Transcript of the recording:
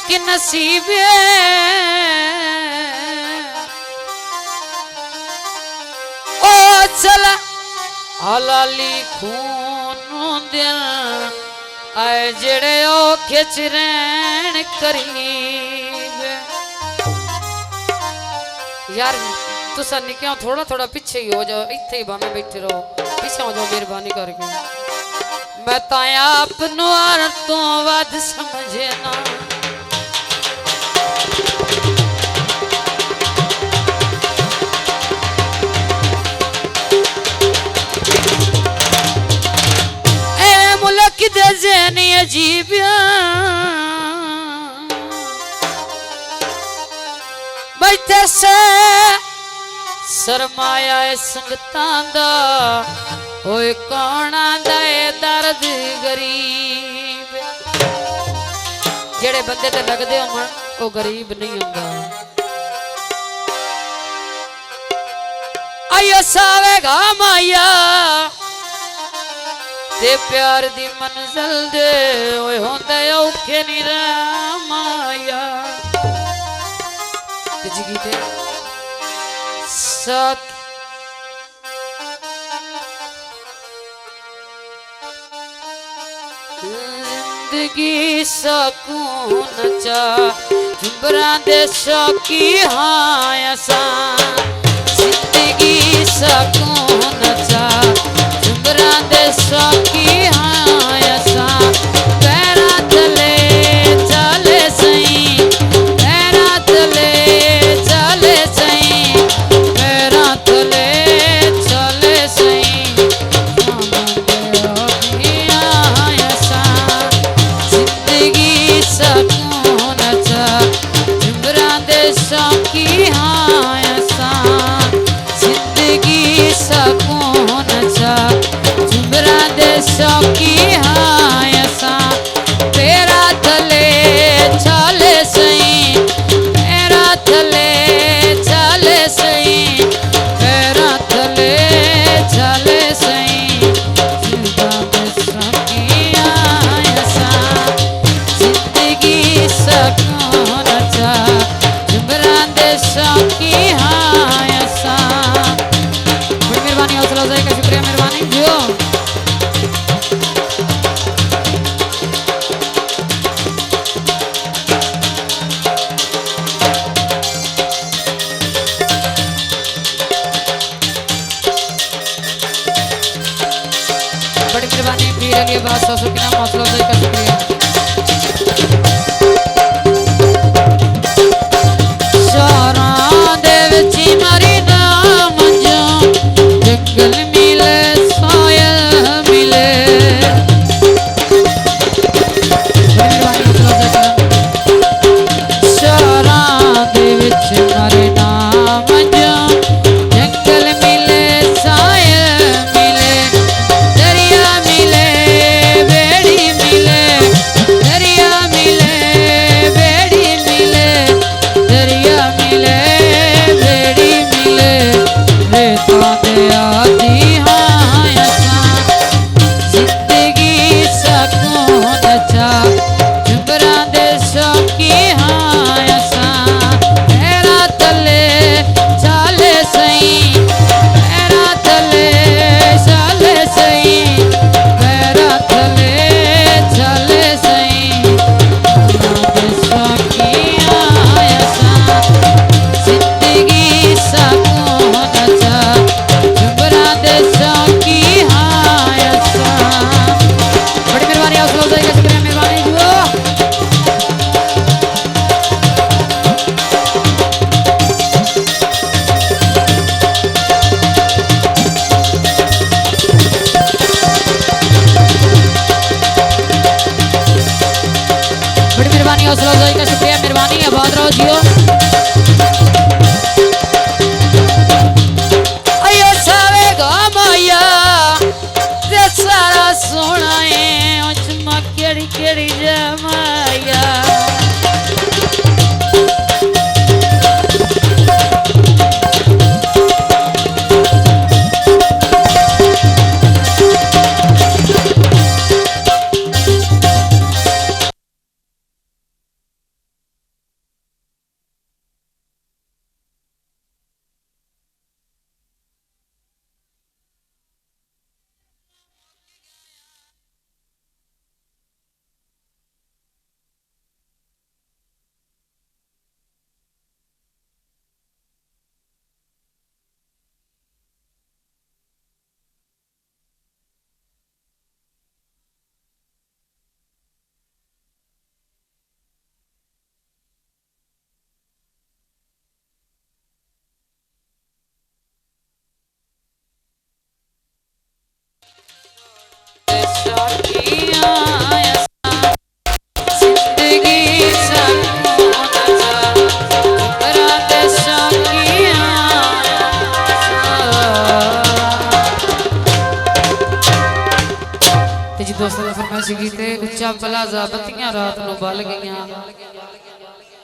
कि नसीबे ओ चला हलाली खून दिल आए जेड़े ओ खिच रैन करीब यार तुसा निक्या थोड़ा थोड़ा पीछे ही हो जाओ इत्थे ही भावे बैठे रहो पीछे हो जाओ मेहरबानी करके मैं तो आपनो तो वध समझे ना ए मुल्क दे ज़हनी अजीब बैठे से सरमाया संगतां दा होए कौन आंदा ए दर्द गरीब जेड़े बंदे ते लगदे होण ओ गरीब नहीं हुंदा आयो सावेगा माया ते प्यार दी मंजिल दे ओए होंदे औखे नी रामाया ते जी गीते साथ जिंदगी सकून चा जुबरां दे शौकी हाँ असा जिंदगी सकून चा जुबरां दे शौकी हाँ असा पैरा तले चले सही पैरा तले चले सही पैरा तले चले सही सकून चा जुबरां दे शौकी हाँ असा जिंदगी सकून चा जुबरां दे शौकी हाँ असा पैरा थले चले सही पैरा थले चले सही पैरा थले चले सही जुबरां दे शौकी हाँ असा जिंदगी सकून चा जुबरां दे शौकी हाँ असा बड़ी मेहरबानी हौसला अफजाई का शुक्रिया मेहरबानी जो बड़ी मेहरबानी पीर अली अब्बास सासू के नाम हौसला अफजाई का शुक्रिया जंगल मिले सोयल मिले शहरां दे विच मारे नाम जो जंगल मिले सोयल मिले दरिया मिले बेड़ी मिले दरिया मिले बेड़ी मिले दरिया मिले बेड़ी मिले रेता आदि हाँ असा जिंदगी सकून चा जुबरां दे शौकी हाँ असा पैरा थले चले सही पैरा थले चले सही पैरा थले चले सही जुबरां दे शौकी हाँ असा जिंदगी सकून चा जुबरां दे शौकी हाँ असा बड़ी मेहरबानी हौसला अफजाई का शुक्रिया मेहरबानी जो बड़ी मेहरबानी हौसला अफजाई का शुक्रिया मेहरबानी आबाद रहो जियो सारा सोना है उचमा केड़ी केड़ी जमाया ਤੇ ਜੀ ਦੋਸਤਾਂ ਦਾ ਫਰਮਾਇਸ਼ ਗੀਤ ਹੈ ਉੱਚਾ ਪਲਾਜ਼ਾ ਬੱਤੀਆਂ ਰਾਤ ਨੂੰ ਬਲ ਗਈਆਂ